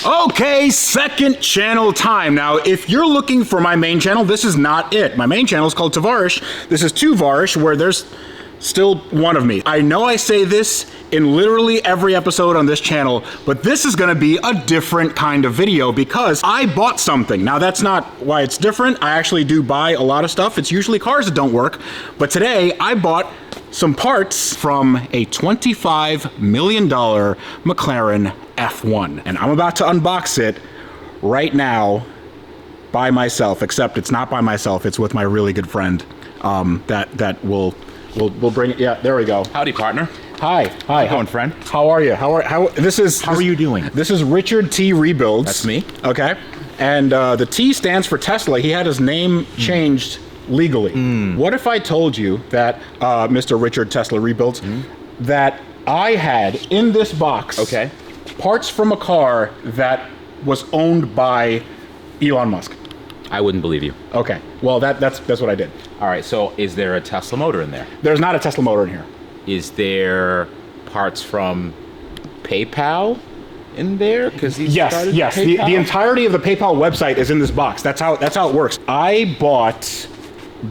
Okay, second channel time. Now, if you're looking for my main channel, this is not it. My main channel is called Tavarish. This is two Varish, where there's still one of me. I know I say this in literally every episode on this channel, but this is gonna be a different kind of video because I bought something. Now, that's not why it's different. I actually do buy a lot of stuff. It's usually cars that don't work, but today I bought some parts from a $25 million McLaren F1. And I'm about to unbox it right now by myself, except it's not by myself, it's with my really good friend that will bring it. Yeah, there we go. Howdy, partner. Hi. How's it going, friend? How are you? How are you doing? This is Richard T. Rebuilds. That's me. Okay. And the T stands for Tesla. He had his name changed legally. What if I told you that Mr. Richard Tesla Rebuilds that I had in this box parts from a car that was owned by Elon Musk? I wouldn't believe you. Okay. Well, that's what I did. All right, so is there a Tesla motor in there? There's not a Tesla motor in here. Is there parts from PayPal in there? Because yes. The entirety of the PayPal website is in this box. That's how it works. I bought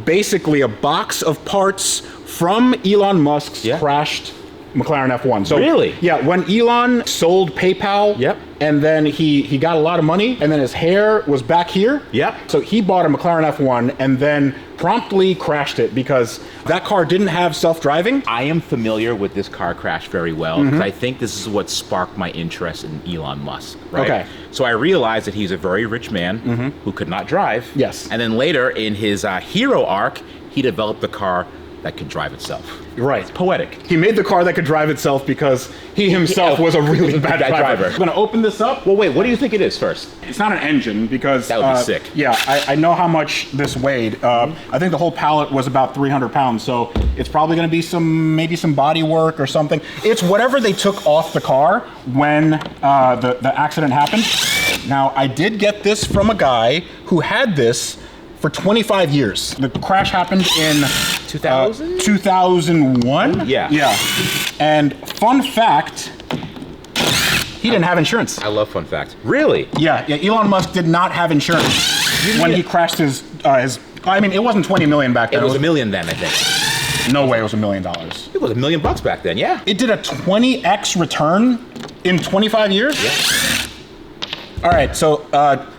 basically a box of parts from Elon Musk's crashed McLaren F1. So really? Yeah, when Elon sold PayPal, and then he got a lot of money, and then his hair was back here. So he bought a McLaren F1 and then promptly crashed it because that car didn't have self-driving. I am familiar with this car crash very well because I think this is what sparked my interest in Elon Musk, right? Okay. So I realized that he's a very rich man who could not drive. Yes. And then later in his hero arc, he developed a car that could drive itself. Right. It's poetic. He made the car that could drive itself because he himself was a really bad driver. I'm gonna open this up. Well, wait, what do you think it is first? It's not an engine because... That would be sick. Yeah, I know how much this weighed. I think the whole pallet was about 300 pounds, so it's probably gonna be maybe some body work or something. It's whatever they took off the car when the accident happened. Now, I did get this from a guy who had this for 25 years. The crash happened in 2001? Yeah. And fun fact, he didn't have insurance. I love fun fact. Really? Yeah, Elon Musk did not have insurance when he crashed his, I mean, it wasn't 20 million back then. It was $1 million then, I think. No way it was $1 million. It was $1 million back then, yeah. It did a 20x return in 25 years? Yeah. All right, so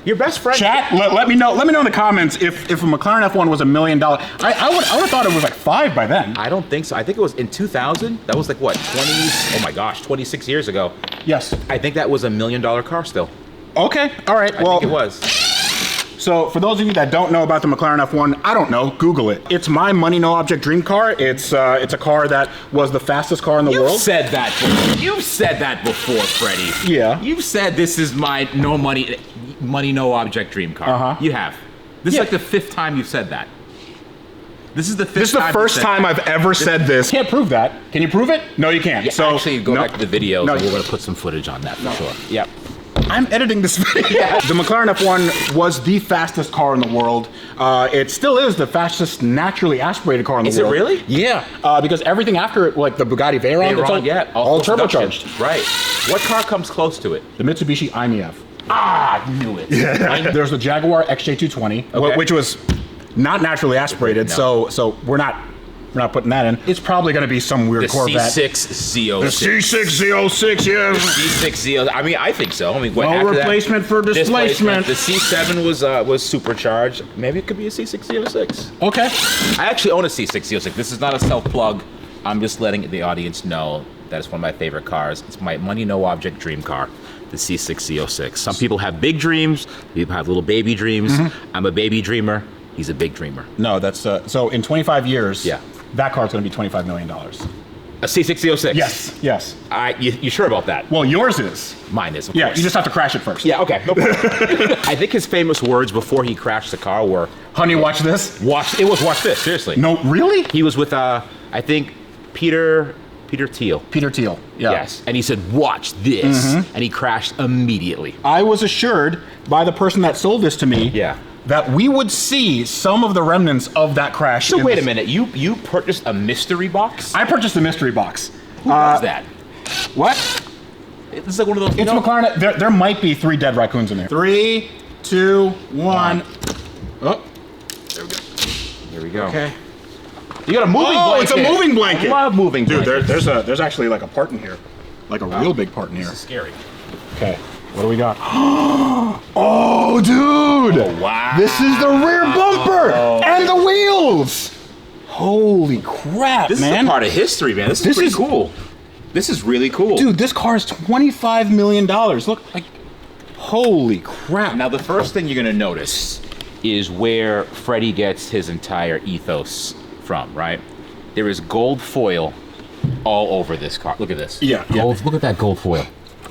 your best friend. Chat, let me know in the comments if a McLaren F1 was $1 million. I would have thought it was like 5 by then. I don't think so. I think it was in 2000. That was like what, 26 years ago. Yes. I think that was $1 million car still. Okay. All right. I think it was. So for those of you that don't know about the McLaren F1, I don't know, Google it. It's my money, no object dream car. It's a car that was the fastest car in the world. You've said that before. You've said that before, Freddie. Yeah. You've said this is my no money, no object dream car. You have. This is like the 5th time you've said that. This is the first time I've ever said this. Can't prove that. Can you prove it? No, you can't. Yeah, so actually, go back to the videos and we're going to put some footage on that for sure. Yep. I'm editing this video. The McLaren F1 was the fastest car in the world. It still is the fastest naturally aspirated car in the world. Is it really? Yeah, because everything after it, like the Bugatti Veyron, it's all turbocharged. Right. What car comes close to it? The Mitsubishi i-MiEV. Ah, I knew it. Yeah. There's the Jaguar XJ220, which was not naturally aspirated, so we're not putting that in. It's probably going to be some weird Corvette. The C6 Z06. The C6 Z06, yeah. The C6 Z06. I mean, I think so. I mean, no replacement for displacement. The C7 was supercharged. Maybe it could be a C6 Z06. Okay. I actually own a C6 Z06. This is not a self-plug. I'm just letting the audience know that it's one of my favorite cars. It's my money, no object dream car. The C6 Z06. Some people have big dreams. People have little baby dreams. I'm a baby dreamer. He's a big dreamer. No, that's so in 25 years. Yeah. That car's going to be $25 million. A C6 Z06? Yes. You sure about that? Well, yours is. Mine is, of course. You just have to crash it first. Yeah, okay. No problem. I think his famous words before he crashed the car were, "Honey, watch this." Watch this, seriously. No, really? He was with, I think, Peter Thiel. Peter Thiel, yeah. Yes, and he said, "Watch this," and he crashed immediately. I was assured by the person that sold this to me that we would see some of the remnants of that crash. So wait a minute, you purchased a mystery box? I purchased a mystery box. Who does that? What? This is like one of those. It's McLaren. There might be 3 dead raccoons in there. 3, 2, 1. Oh, there we go. Here we go. Okay. You got a moving blanket. Oh, it's a moving blanket. I love moving blankets. Dude, there's actually like a part in here, like a real big part in here. This is scary. Okay, what do we got? Oh, dude! Oh, wow. This is the rear bumper and the wheels. Holy crap, This man! is a part of history, man. This is pretty cool. This is really cool. Dude, this car is $25 million. Look, like, holy crap. Now, the first thing you're going to notice is where Freddie gets his entire ethos from, right? There is gold foil all over this car. Look at this. Yeah, Gold, Look at that gold foil.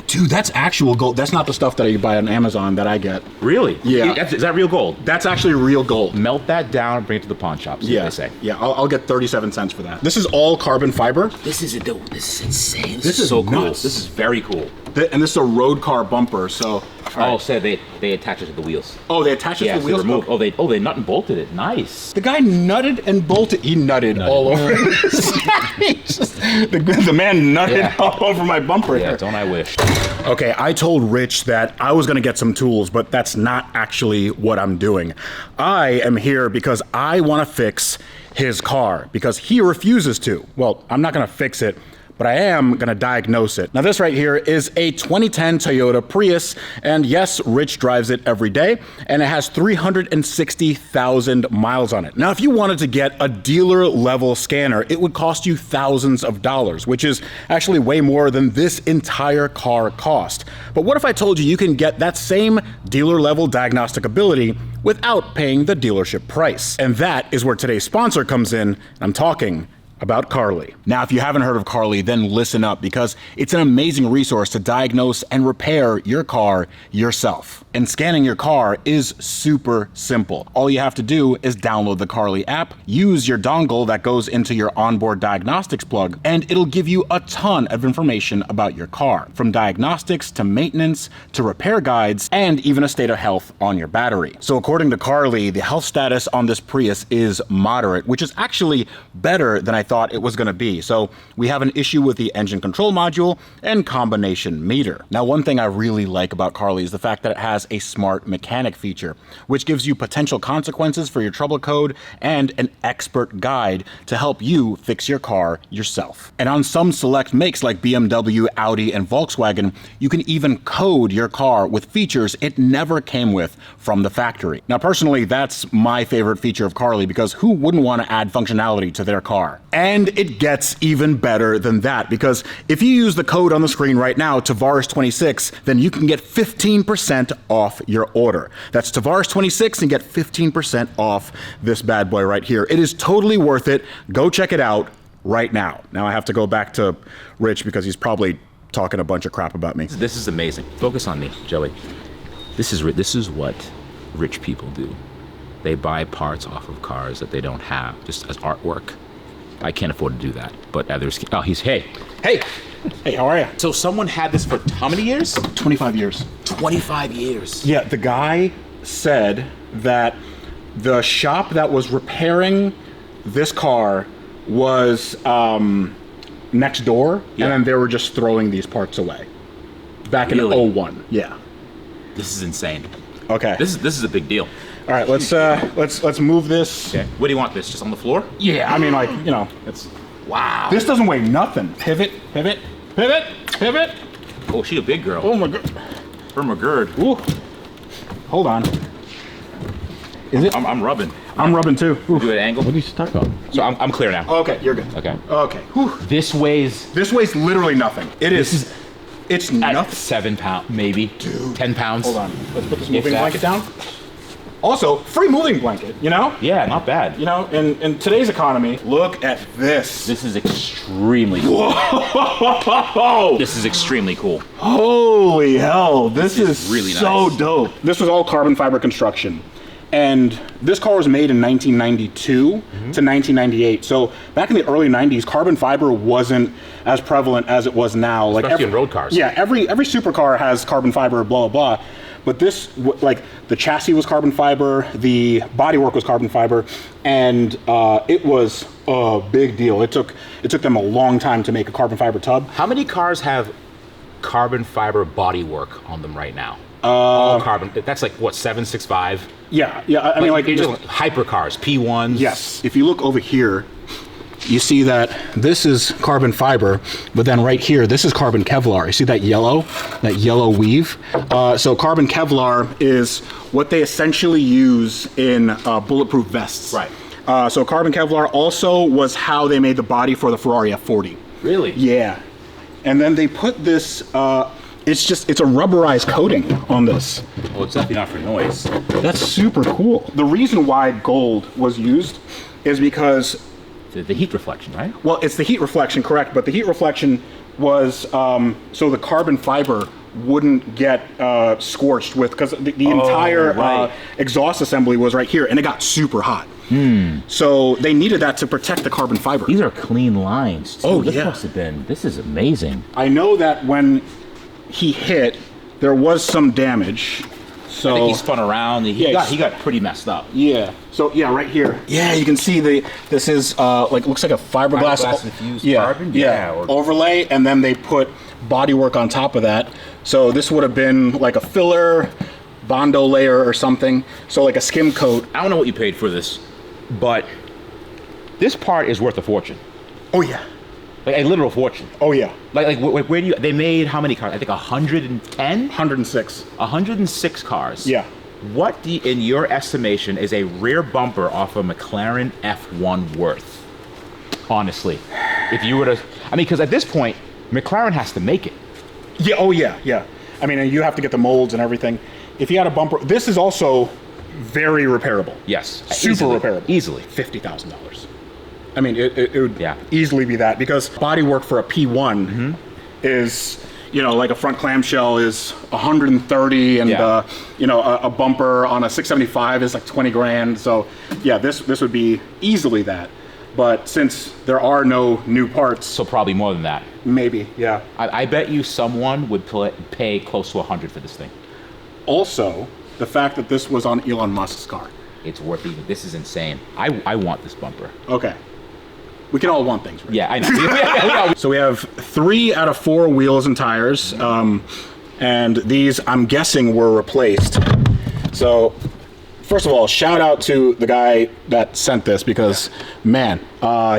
Dude, that's actual gold. That's not the stuff that you buy on Amazon that I get. Really? Yeah. Is that real gold? That's actually real gold. Melt that down and bring it to the pawn shop. See what they say. Yeah, I'll get 37 cents for that. This is all carbon fiber. This is insane. This is so cool. nuts. This is very cool. And this is a road car bumper, so... Oh, so they attach it to the wheels. Oh, they attach it to the wheels? Remove. Oh, they nut and bolted it. Nice. The guy nutted and bolted. He nutted all over. the man nutted all over my bumper Yeah, here. don't I wish. Okay, I told Rich that I was gonna get some tools, but that's not actually what I'm doing. I am here because I wanna fix his car, because he refuses to. Well, I'm not gonna fix it, but I am gonna diagnose it. Now this right here is a 2010 Toyota Prius, and yes, Rich drives it every day, and it has 360,000 miles on it. Now if you wanted to get a dealer level scanner, it would cost you thousands of dollars, which is actually way more than this entire car cost. But what if I told you you can get that same dealer level diagnostic ability without paying the dealership price? And that is where today's sponsor comes in. I'm talking about Carly. Now, if you haven't heard of Carly, then listen up, because it's an amazing resource to diagnose and repair your car yourself. And scanning your car is super simple. All you have to do is download the Carly app, use your dongle that goes into your onboard diagnostics plug, and it'll give you a ton of information about your car, from diagnostics to maintenance to repair guides, and even a state of health on your battery. So according to Carly, the health status on this Prius is moderate, which is actually better than I thought it was going to be. So we have an issue with the engine control module and combination meter. Now, one thing I really like about Carly is the fact that it has a smart mechanic feature, which gives you potential consequences for your trouble code and an expert guide to help you fix your car yourself. And on some select makes like BMW, Audi, and Volkswagen, you can even code your car with features it never came with from the factory. Now, personally, that's my favorite feature of Carly, because who wouldn't want to add functionality to their car? And it gets even better than that, because if you use the code on the screen right now, Tavares26, then you can get 15% off your order. That's Tavares26 and get 15% off this bad boy right here. It is totally worth it. Go check it out right now. Now I have to go back to Rich because he's probably talking a bunch of crap about me. This is amazing. Focus on me, Joey. This is what rich people do. They buy parts off of cars that they don't have, just as artwork. I can't afford to do that, but others can. Oh, hey, how are you? So someone had this for how many years? 25 years. 25 years. Yeah, the guy said that the shop that was repairing this car was next door, Yeah. and then they were just throwing these parts away. Back in Really? 01. Yeah. This is insane. Okay. This is a big deal. All right, let's move this. Okay. What do you want? This just on the floor? Yeah, I mean, like, you know, it's Wow. this doesn't weigh nothing. Pivot, pivot, pivot, pivot. Oh, she a big girl. Oh my god. From a gird. Ooh. Hold on. Is it? I'm rubbing. I'm rubbing too. Ooh. Do it at angle. What are you stuck on? So I'm clear now. Okay, you're good. Okay. Okay. Whew. This weighs This weighs literally nothing. It's at nothing. 7 pounds, maybe. 10 pounds. Hold on. Let's put this If moving that. blanket down. Also, free moving blanket, you know? Yeah, not bad. You know, in today's economy, look at this. This is extremely cool. Whoa! This is extremely cool. Holy hell, this is really so nice. dope. This was all carbon fiber construction. And this car was made in 1992 to 1998. So back in the early 90s, carbon fiber wasn't as prevalent as it was now. Like Especially in road cars. Yeah, every supercar has carbon fiber, blah, blah, blah. But this, like, the chassis was carbon fiber, the bodywork was carbon fiber, and it was a big deal. It took them a long time to make a carbon fiber tub. How many cars have carbon fiber bodywork on them right now? All carbon. That's like what, 765? Yeah. I mean, like just hypercars, P1s. Yes. If you look over here, you see that this is carbon fiber, but then right here, this is carbon Kevlar. You see that yellow weave? So carbon Kevlar is what they essentially use in bulletproof vests. Right. So carbon Kevlar also was how they made the body for the Ferrari F40. Really? Yeah. And then they put this, it's a rubberized coating on this. Well, it's definitely not for noise. That's super cool. The reason why gold was used is because The heat reflection, right? well, it's the heat reflection, correct, but the heat reflection was so the carbon fiber wouldn't get scorched with, because the entire right. exhaust assembly was right here, and it got super hot. So they needed that to protect the carbon fiber. These are clean lines, too. Oh, this yeah. must have been, this is amazing. I know that when he hit, there was some damage. So I think he spun around. He got pretty messed up. yeah. So yeah, right here. Yeah, you can see this is like looks like a fiberglass infused carbon. Yeah. Overlay, and then they put bodywork on top of that. So this would have been like a filler, Bondo layer or something. So like a skim coat. I don't know what you paid for this, but this part is worth a fortune. Oh yeah. Like a literal fortune. Oh yeah. Like where do you? They made how many cars? I think 110. 106. 106 cars. Yeah. What, in your estimation, is a rear bumper off a McLaren F1 worth? Honestly, if you were to, I mean, because at this point, McLaren has to make it. Yeah. Oh yeah. Yeah. I mean, you have to get the molds and everything. If you had a bumper, this is also very repairable. Yes. Super repairable. Easily. $50,000. I mean, it would Yeah. easily be that, because bodywork for a P1 is, like a front clamshell is 130, and Yeah. a bumper on a 675 is like 20 grand. So yeah, this would be easily that. But since there are no new parts, So probably more than that. maybe, yeah. I bet you someone would pay close to 100 for this thing. Also, the fact that this was on Elon Musk's car. It's worth even. This is insane. I want this bumper. Okay. We can all want things, right? Yeah, I know. So we have 3 out of 4 wheels and tires, and these, I'm guessing, were replaced. So, first of all, shout out to the guy that sent this, because, man,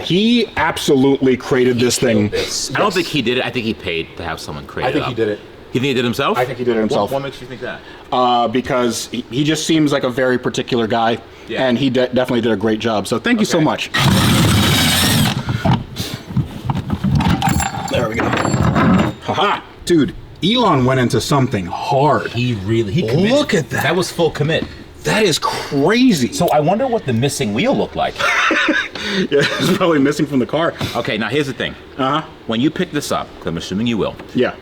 he absolutely created this thing. I don't think he did it. I think he paid to have someone create it. I think he did it. You think he did it himself? I think he did it himself. What makes you think that? Because he just seems like a very particular guy, Yeah. and he definitely did a great job. So thank you so much. There we go. Haha. Dude, Elon went into something hard. He committed. Look at that. That was full commit. That is crazy. So I wonder what the missing wheel looked like. Yeah, it's probably missing from the car. Okay, now here's the thing. Uh-huh. When you pick this up, 'cause I'm assuming you will, Yeah.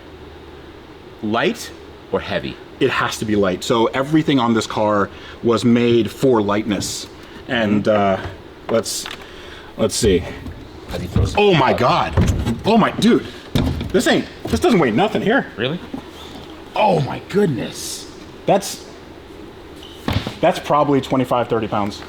light or heavy? It has to be light. So everything on this car was made for lightness. And let's see. As he throws it Oh my out. God. Oh my, dude. This doesn't weigh nothing here. Really? Oh my goodness. That's probably 25, 30 pounds.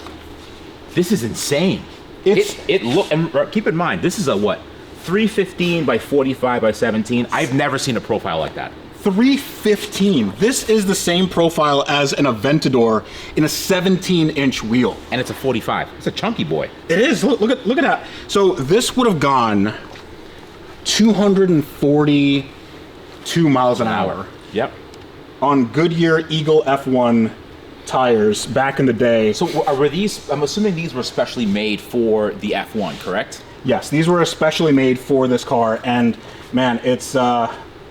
This is insane. It's- It look, and keep in mind, this is a what? 315 by 45 by 17. I've never seen a profile like that. 315. This is the same profile as an Aventador in a 17-inch wheel. And it's a 45. It's a chunky boy. It is. Look at that. So this would have gone 242 miles an hour Yep. on Goodyear Eagle F1 tires back in the day. So were these, I'm assuming these were specially made for the F1, correct? Yes, these were especially made for this car, and man, it's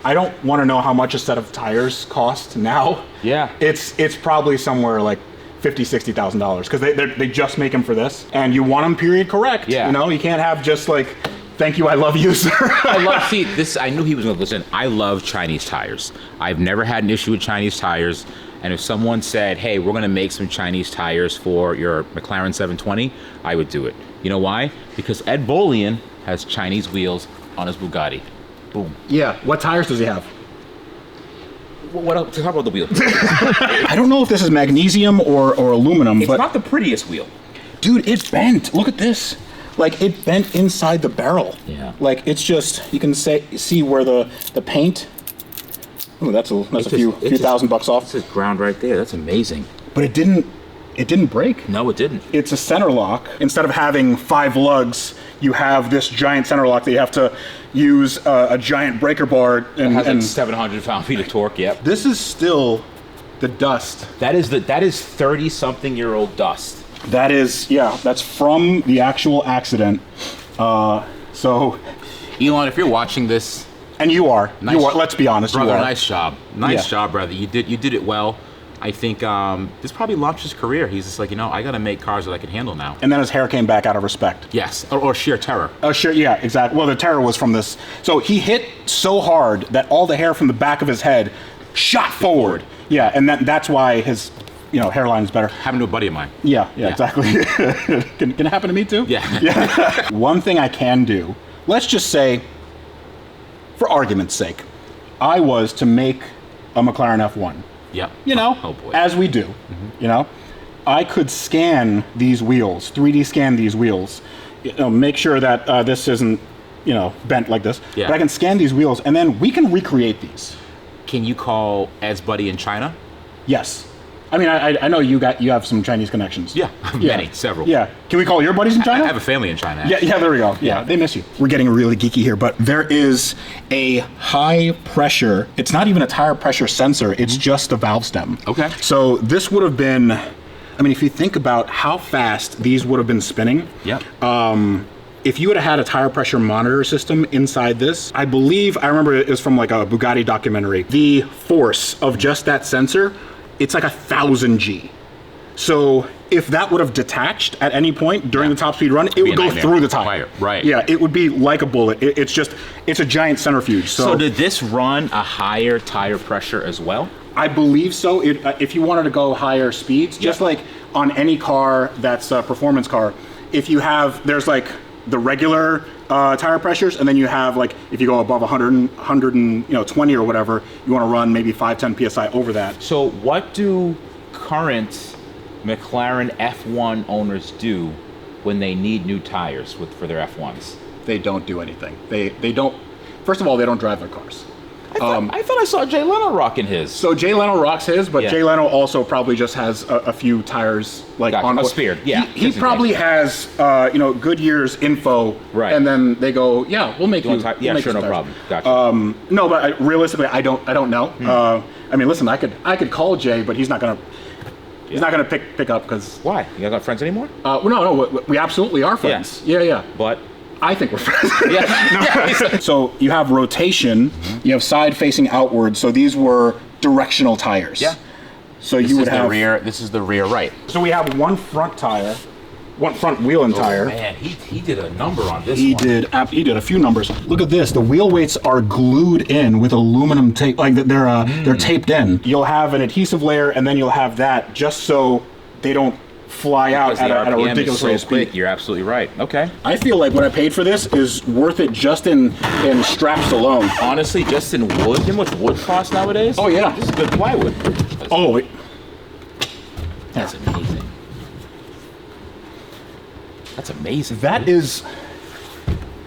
I don't want to know how much a set of tires cost now. Yeah. It's probably somewhere like $50,000-$60,000, because they just make them for this, and you want them period correct. Yeah. You can't have just like, thank you, I love you, sir. See, this, I knew he was going to listen. I love Chinese tires. I've never had an issue with Chinese tires. And if someone said, hey, we're going to make some Chinese tires for your McLaren 720, I would do it. You know why? Because Ed Bolian has Chinese wheels on his Bugatti. Boom. Yeah. What tires does he have? What else? Talk about the wheel. I don't know if this is magnesium or aluminum, It's but not the prettiest wheel. dude, it bent. Look at this. Like, it bent inside the barrel. Yeah. Like, it's just, you can see where the paint Oh, that's a few $1,000 off. This is ground right there. That's amazing. But it didn't break. No, it didn't. It's a center lock. Instead of having 5 lugs, you have this giant center lock that you have to use a giant breaker bar. And it has like 700 pound-feet of torque. Yep. This is still the dust. That is 30-something-year-old dust. That is, that's from the actual accident. So, Elon, if you're watching this, and you are, let's be honest, brother, you are. nice job. Nice job, brother. You did it well. I think this probably launched his career. He's just like, I got to make cars that I can handle now. And then his hair came back out of respect. Yes, or sheer terror. Oh, sure, yeah, exactly. Well, the terror was from this. So he hit so hard that all the hair from the back of his head shot forward. Yeah, and that's why his hairline is better. Happened to a buddy of mine. Yeah, exactly. Can it happen to me too? Yeah. One thing I can do, let's just say, for argument's sake, I was to make a McLaren F1. Yep. Oh boy. As we do. I could scan these wheels, 3D scan these wheels, make sure that this isn't, bent like this. Yeah. But I can scan these wheels, and then we can recreate these. Can you call Ed's buddy in China? Yes. I mean, I know you have some Chinese connections. Yeah, many, several. Yeah. Can we call your buddies in China? I have a family in China. Actually. Yeah, there we go. Yeah, they miss you. We're getting really geeky here, but there is a high pressure, it's not even a tire pressure sensor, it's just a valve stem. Okay. So this would have been, if you think about how fast these would have been spinning. Yep. If you would have had a tire pressure monitor system inside this, I remember it was from like a Bugatti documentary. The force of just that sensor, it's like 1,000 G. So if that would have detached at any point during the top speed run, it would go through the tire. Right. Yeah, it would be like a bullet. It's a giant centrifuge. So did this run a higher tire pressure as well? I believe so. If you wanted to go higher speeds, just like on any car that's a performance car, there's like the regular tire pressures, and then you have like if you go above 120 or whatever, you want to run maybe 5-10 psi over that. So what do current McLaren F1 owners do when they need new tires for their F1s? They don't do anything. They don't. First of all, they don't drive their cars. I thought I saw Jay Leno rocking his. So Jay Leno rocks his, but Jay Leno also probably just has a few tires like on a spare. Yeah, he probably has Goodyear's info, right? And then they go, we'll make you. Yeah, sure, no problem. Gotcha. No, but realistically, I don't know. Listen, I could call Jay, but he's not gonna. He's not gonna pick up because. Why? You guys not friends anymore? No, we absolutely are friends. Yeah. But. I think we're friends. So you have rotation, you have side facing outward. So these were directional tires. Yeah. So you would have This is the rear right. So we have one front tire, one front wheel and tire. Man, he did a number on this. He did a few numbers. Look at this. The wheel weights are glued in with aluminum tape. Like they're taped in. You'll have an adhesive layer, and then you'll have that just so they don't fly out at a ridiculous rate of speed. You're absolutely right. Okay. I feel like what I paid for this is worth it just in straps alone. Honestly, just in wood. You know how much wood costs nowadays? Oh yeah. This is good plywood. That's amazing. That's amazing. That is.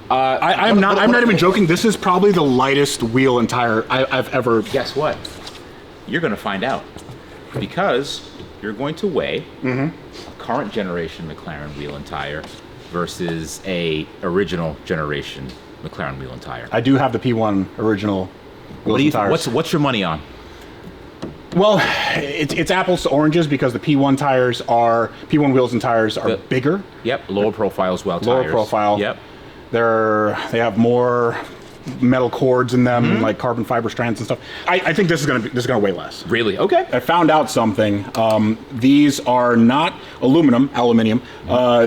I'm not even joking. This is probably the lightest wheel and tire I've ever. Guess what? You're going to find out because you're going to weigh a current generation McLaren wheel and tire versus a original generation McLaren wheel and tire. I do have the P1 original wheels and tires. What's your money on? Well, it's apples to oranges because the P1 wheels and tires are bigger. Yep, lower profile as well. Lower profile. Yep. They have more metal cords in them, like carbon fiber strands and stuff. I think this is gonna weigh less. Really? Okay. I found out something. These are not aluminium.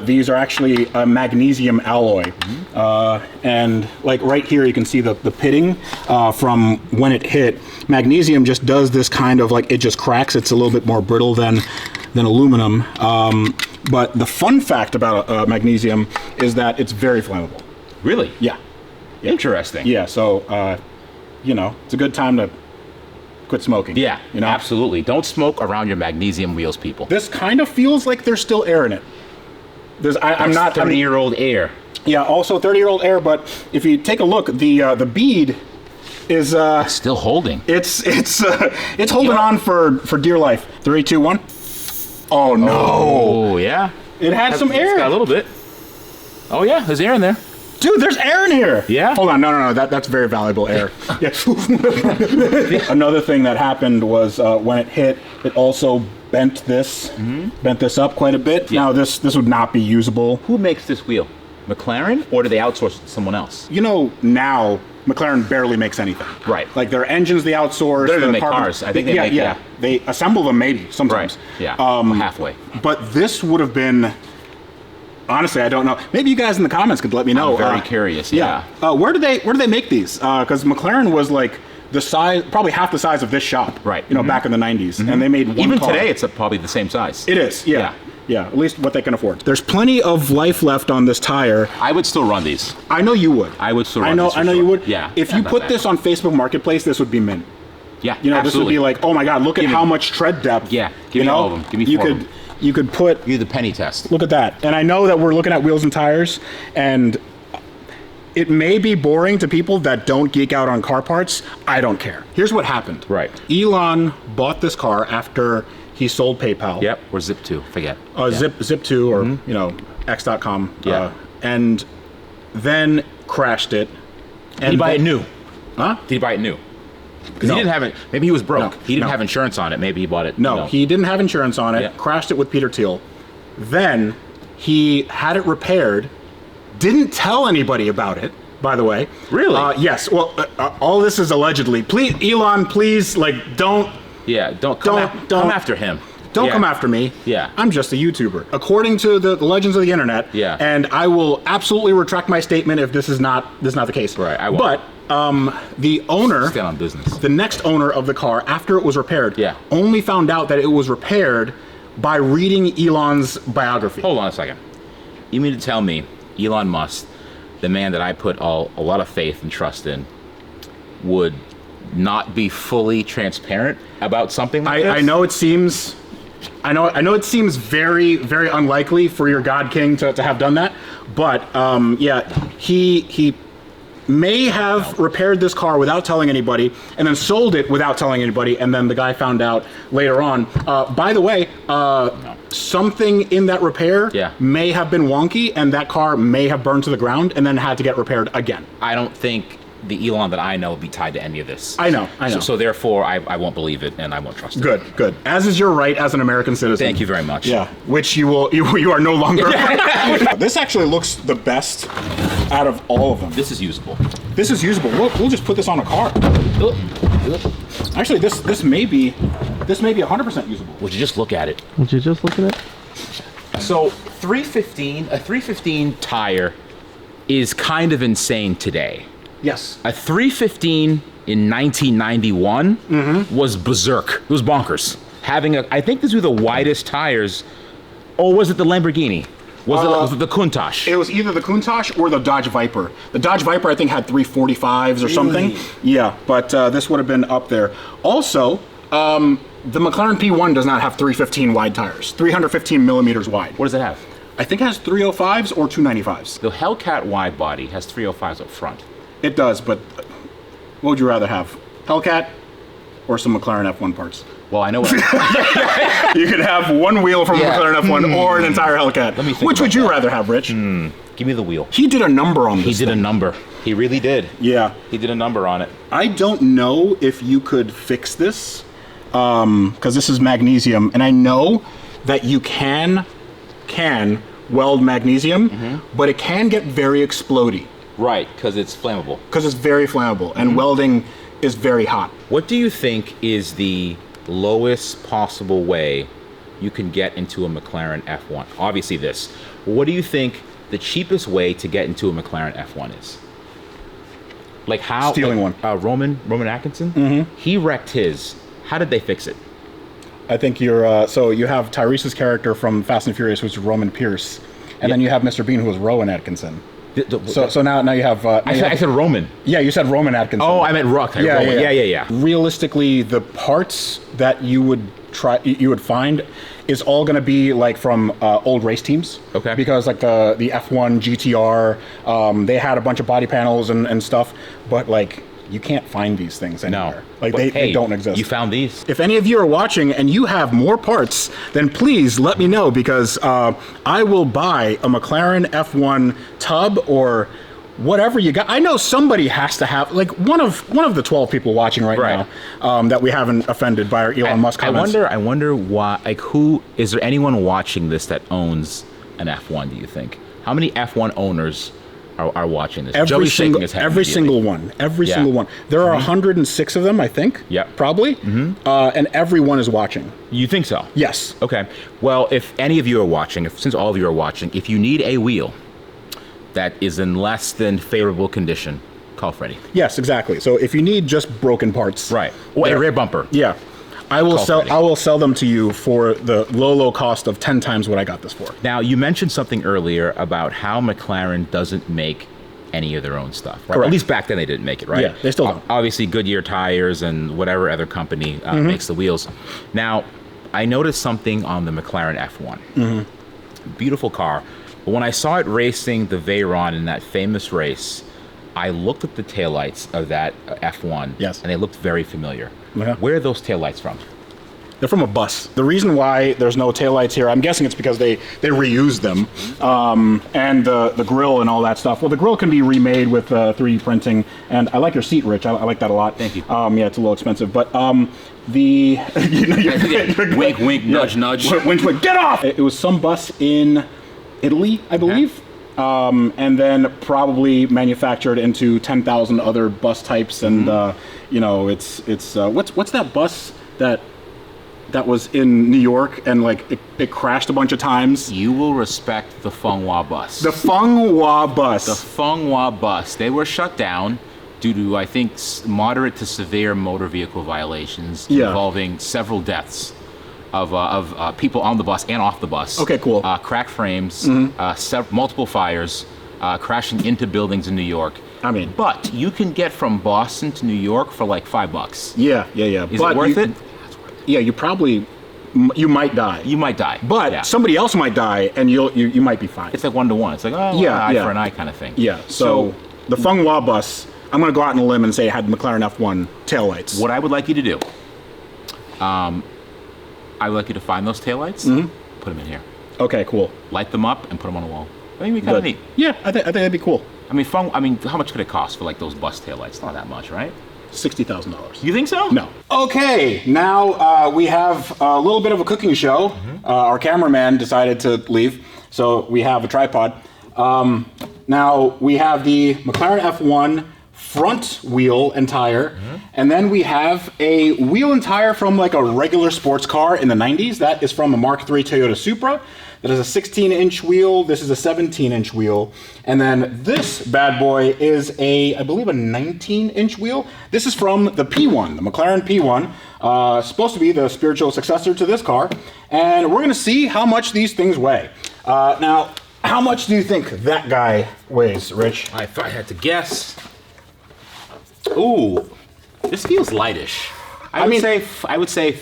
These are actually a magnesium alloy. And like right here, you can see the pitting from when it hit. Magnesium just does this kind of like, it just cracks. It's a little bit more brittle than aluminum. But the fun fact about magnesium is that it's very flammable. Really? Yeah. Interesting. Yeah, so, it's a good time to quit smoking. Yeah, absolutely. Don't smoke around your magnesium wheels, people. This kind of feels like there's still air in it. I'm not 30-year-old air. Yeah, also 30-year-old air, but if you take a look, the bead is Still holding. it's holding on for dear life. 3, 2, 1. Oh no! Oh yeah. It had some It's air. got a little bit. Oh yeah, there's air in there. Dude, there's air in here. Yeah? Hold on, no. That's very valuable air. Yeah. Another thing that happened was when it hit, it also bent this up quite a bit. Yeah. Now this would not be usable. Who makes this wheel? McLaren, or do they outsource it to someone else? You know, now McLaren barely makes anything. Right. Like their engines, they outsource. They don't even the make carbon- cars. I think they make- yeah. They assemble them maybe sometimes. Yeah. Halfway. But this would have been. Honestly, I don't know. Maybe you guys in the comments could let me know. I'm very curious. Yeah. Where do they make these? Because McLaren was like the size, probably half the size of this shop. Right. You know, back in the '90s, and they made one Even car. today, it's probably the same size. It is. Yeah. At least what they can afford. There's plenty of life left on this tire. I would still run these. I know you would. I would still I run know. these for I know sure. you would. Yeah. If Yeah, you not put bad. this on Facebook Marketplace, this would be mint. Yeah. You know, absolutely. this would be like, oh my God, look at Give me- how much tread depth. Yeah, give you me know? all of them. Give me you 4 of could, them. You could put. Do the penny test. Look at that. And I know that we're looking at wheels and tires, and it may be boring to people that don't geek out on car parts. I don't care. Here's what happened. Right. Elon bought this car after he sold PayPal. Yep. Or Zip 2. Forget. Zip2 or, you know, X.com. Yeah. And then crashed it. Did he buy it new? Huh? Did he buy it new? Because No. he didn't have it. Maybe he was broke. No. He didn't No. have insurance on it. Maybe he bought it. No, you know. he didn't have insurance on it. Yeah. Crashed it with Peter Thiel. Then he had it repaired. Didn't tell anybody about it, by the way. Really? Yes. Well, all this is allegedly. Please, Elon, please, like, don't Yeah. Don't come Don't- after him. Yeah. Yeah. come after me. Yeah. I'm just a YouTuber, according to the legends of the internet. Yeah. And I will absolutely retract my statement if this is not the case. Right, I will. But the owner. Stand on business. The next owner of the car, after it was repaired, Yeah. only found out that it was repaired by reading Elon's biography. Hold on a second. You mean to tell me Elon Musk, the man that I put a lot of faith and trust in, would not be fully transparent about something like this? I know it seems. I know it seems very, very unlikely for your God King to have done that, but yeah, he may have repaired this car without telling anybody, and then sold it without telling anybody, and then the guy found out later on. By the way, something in that repair Yeah. may have been wonky, and that car may have burned to the ground, and then had to get repaired again. I don't think the Elon that I know would be tied to any of this. I know. So therefore, I won't believe it, and I won't trust it. Good. As is your right as an American citizen. Thank you very much. Yeah, which you are no longer. This actually looks the best out of all of them. This is usable. This is usable. We'll just put this on a car. Actually, this may be 100% usable. Would you just look at it? Would you just look at it? So a 315 tire is kind of insane today. Yes. A 315 in 1991 was berserk. It was bonkers. I think these were the widest tires. Or was it the Lamborghini? Was it the Countach? It was either the Countach or the Dodge Viper. The Dodge Viper, I think, had 345s or something. Yeah, but this would have been up there. Also, the McLaren P1 does not have 315 wide tires. 315 millimeters wide. What does it have? I think it has 305s or 295s. The Hellcat wide body has 305s up front. It does, but what would you rather have? Hellcat or some McLaren F1 parts? Well, I know what You could have one wheel from Yeah. McLaren F1 or an entire Hellcat. Let me think Which would about you that. rather have, Rich? Give me the wheel. He did a number on He this did a thing. number. He really did. Yeah. He did a number on it. I don't know if you could fix this, because this is magnesium, and I know that you can weld magnesium, but it can get very explodey, Right, because it's flammable. because it's very flammable, and welding is very hot. What do you think is the lowest possible way you can get into a McLaren F1? Obviously this. What do you think the cheapest way to get into a McLaren F1 is? Like how? Stealing one. Roman Atkinson? He wrecked his. How did they fix it? I think you're, so you have Tyrese's character from Fast and Furious, which is Roman Pierce, and then you have Mr. Bean, who was Rowan Atkinson. So now you have. I said Roman. Yeah, you said Roman Atkinson. Oh, I meant Rock. Yeah, Roman. yeah. Yeah. Realistically, the parts that you would find is all going to be like from old race teams. Okay. Because like the F1 GTR, they had a bunch of body panels and stuff, but like you can't find these things anywhere. No. Like But they don't exist. You found these. If any of you are watching and you have more parts, then please let me know, because I will buy a McLaren F1 tub or whatever you got. I know somebody has to have, like, one of the 12 people watching right now that we haven't offended by our Elon Musk comments. I wonder why, like, who, is there anyone watching this that owns an F1, do you think? How many F1 owners are watching this? Every single one. Every single one. There are 106 of them, I think. Yeah. Probably. And everyone is watching. You think so? Yes. Okay. Well, if any of you are watching, since all of you are watching, if you need a wheel that is in less than favorable condition, call Freddie. Yes, exactly. So if you need just broken parts. Right. Or a rear bumper. Yeah. I will Freddie. sell them to you for the low cost of 10 times what I got this for. Now, you mentioned something earlier about how McLaren doesn't make any of their own stuff, right? Or at least back then they didn't make it, right? Yeah, they still don't. Obviously, Goodyear tires and whatever other company makes the wheels. Now, I noticed something on the McLaren F1. Beautiful car. But when I saw it racing the Veyron in that famous race, I looked at the taillights of that F1, Yes. and they looked very familiar. Yeah. Where are those taillights from? They're from a bus. The reason why there's no taillights here, I'm guessing it's because they reused them. And the grill and all that stuff. Well, the grill can be remade with 3D printing. And I like your seat, Rich. I like that a lot. Thank you. Yeah, it's a little expensive. But the... Wink, wink, nudge, nudge. Wink, wink, get off! It was some bus in Italy, I believe. And then probably manufactured into 10,000 other bus types. And, you know, it's what's that bus that was in New York and like it crashed a bunch of times? You will respect the Fenghua bus. The Fenghua bus. The Fenghua bus. They were shut down due to, I think, moderate to severe motor vehicle violations involving several deaths of people on the bus and off the bus. Okay, cool. Cracked frames, multiple fires, crashing into buildings in New York. I mean, but you can get from Boston to New York for like $5. Yeah. Is it worth it? Yeah, you might die. You might die. But somebody else might die, and you might be fine. It's like 1-to-1. It's like, eye for an eye kind of thing. Yeah. So the Fenghua bus, I'm going to go out on a limb and say it had McLaren F1 taillights. What I would like you to do, I would like you to find those taillights, put them in here. Okay, cool. Light them up and put them on the wall. I think it'd be kind of neat. Yeah, I think that'd be cool. I mean, how much could it cost for like those bus taillights? Not that much, right? $60,000. You think so? No. Okay, now we have a little bit of a cooking show. Our cameraman decided to leave, so we have a tripod. Now we have the McLaren F1 front wheel and tire, and then we have a wheel and tire from like a regular sports car in the 90s. That is from a Mark III Toyota Supra. That is a 16-inch wheel. This is a 17-inch wheel. And then this bad boy is I believe a 19-inch wheel. This is from the P1, the McLaren P1. Supposed to be the spiritual successor to this car. And we're going to see how much these things weigh. Now, how much do you think that guy weighs, Rich? If I had to guess. Ooh, this feels lightish. I would say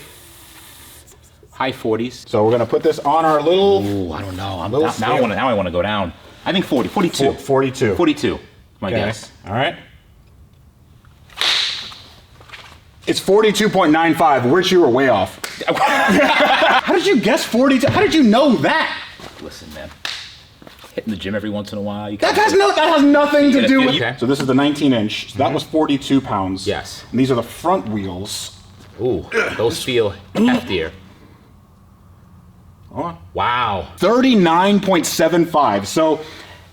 high 40s. So we're gonna put this on our little. Ooh, I don't know. Now I want to go down. I think 40, 42. 42. 42. My guess. All right. It's 42.95. Which you were way off. How did you guess 42? How did you know that? Listen, man. Hitting the gym every once in a while. That has nothing to do with. Okay. So this is the 19-inch. So that was 42 pounds. Yes. And these are the front wheels. Ooh, those feel heftier. Wow. 39.75. So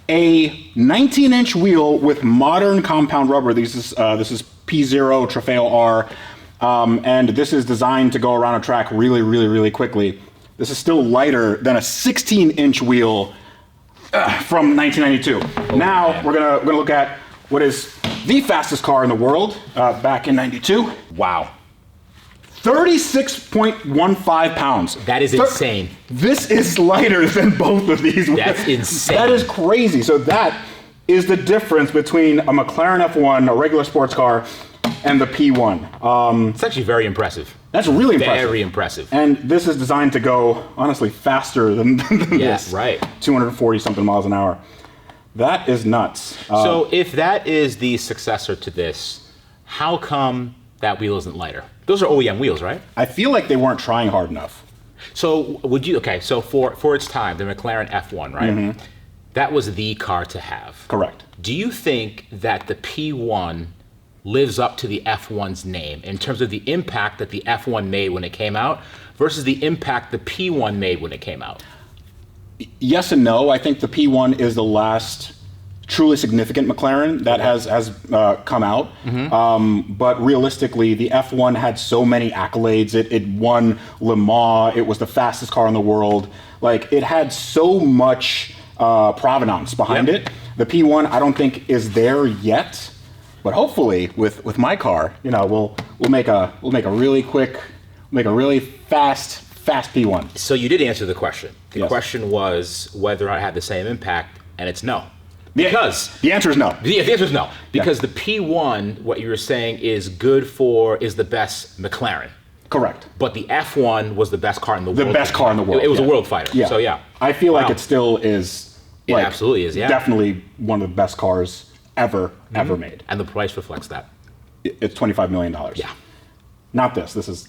a 19-inch wheel with modern compound rubber. This is P0 Trofeo R, and this is designed to go around a track really, really, really quickly. This is still lighter than a 16-inch wheel from 1992. Now we're gonna look at what is the fastest car in the world back in '92. Wow. 36.15 pounds. That is insane. This is lighter than both of these. That's insane. That is crazy. So that is the difference between a McLaren F1, a regular sports car, and the P1. It's actually very impressive. That's really impressive. Very impressive. And this is designed to go, honestly, faster than yes, this. Right. 240 something miles an hour. That is nuts. So if that is the successor to this, How come that wheel isn't lighter? Those are OEM wheels, right? I feel like they weren't trying hard enough. So would you, okay, so for its time, the McLaren F1, right? That was the car to have. Correct. Do you think that the P1 lives up to the F1's name in terms of the impact that the F1 made when it came out versus the impact the P1 made when it came out? Yes and no. I think the P1 is the last truly significant McLaren that has come out. But realistically, the F1 had so many accolades. It won Le Mans. It was the fastest car in the world. Like, it had so much provenance behind it. The P1, I don't think is there yet. But hopefully, with my car, you know, we'll make a really quick, fast P1. So you did answer the question. The Yes. question was whether or not it had the same impact, and it's no. The answer is no. The answer is no. Because the P1, what you were saying, is the best McLaren. Correct. But the F1 was the best car in the world. The best car in the world. It was a world fighter. Yeah. So yeah. I feel like Wow. it still is. It absolutely is, yeah. Definitely one of the best cars ever made. And the price reflects that. It's $25 million. Yeah. Not this. This is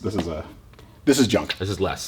junk. This is less.